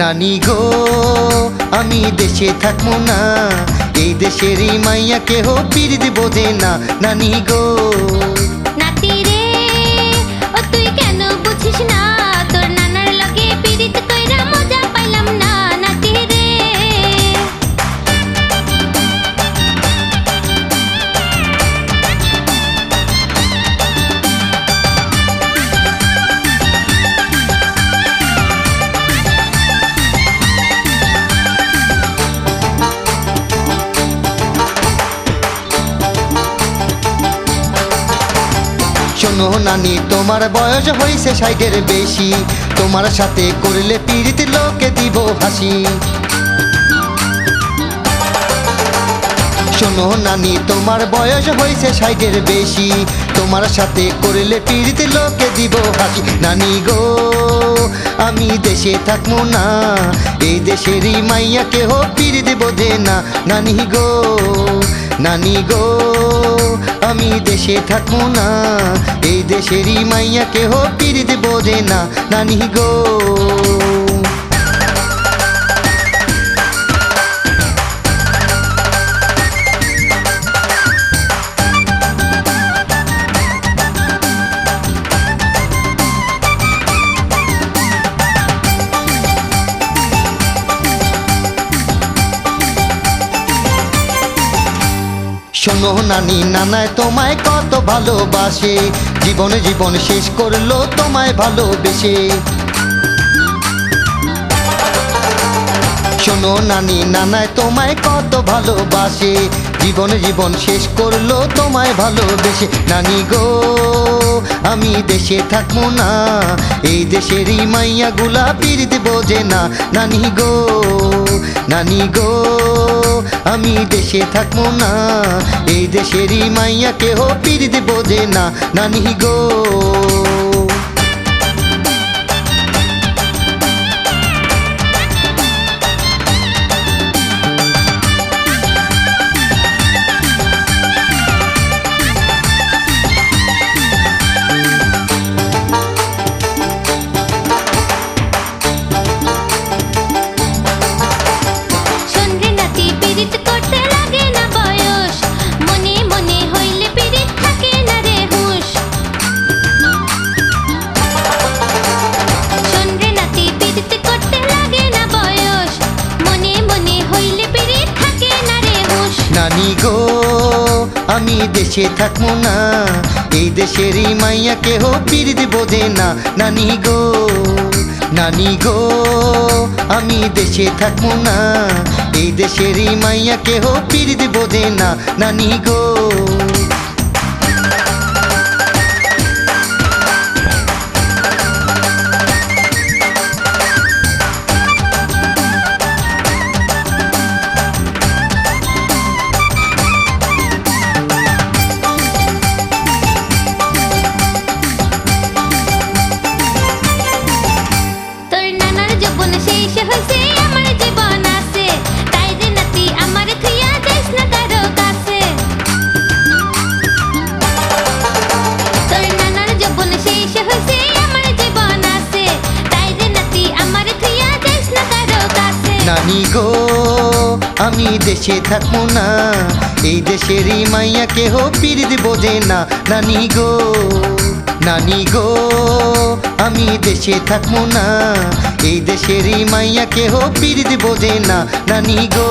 নানি গো আমি দেশে থাকবো না, এই দেশেরই মাইয়া কেহ পিরিত বোঝে না। নানি গো নাতি রে ও তুই কেন বুঝিস না, তোর নানার লগে পিরিত কইরা মজা পাইলাম না। নাতি রে শোনো নানি তোমার বয়স হইছে 60-এর বেশি, তোমার সাথে করলে পিরিত লোকে দিব হাসি। শোনো নানি তোমার বয়স হইছে 60-এর বেশি, তোমার সাথে করলে পিরিত লোকে দিব হাসি। নানি গো আমি দেশে থাকবো না, এই দেশেরই মাইয়া কেহ পিরিত বোঝে না। নানি গো নানি গো আমি দেশে থাকবো না, এই দেশেরই মাইয়া কেহ পিরিত বোঝে না। নানি গো শোনো নানি নানায় তোমায় কত ভালোবাসে, জীবনে জীবন শেষ করলো তোমায় ভালোবেসে। শোনো নানি নানায় তোমায় কত ভালোবাসে, জীবনে জীবন শেষ করলো তোমায় ভালোবেসে। নানি গো আমি দেশে থাকবো না, এই দেশেরই মাইয়া গুলা পিরিত বোঝে না। নানি গো নানি গো আমি দেশে থাকবো না, এই দেশেরই মাইয়া কেহ পিরিত বোঝে না। নানি গো নানি গো আমি দেশে থাকবো না, এই দেশেরই মাইয়া কেহ পিরিত বোঝে না। নানি গো নানি গো আমি দেশে থাকবো না, এই দেশেরই মাইয়া কেহ পিরিত বোঝে না। নানি গো নানি গো আমি দেশে থাকবো না, এই দেশেরই মাইয়া কেহ পিরিত বোঝে না। নানি গো নানি গো আমি দেশে থাকবো না, এই দেশেরই মাইয়া কেহ পিরিত বোঝে না। নানি গো।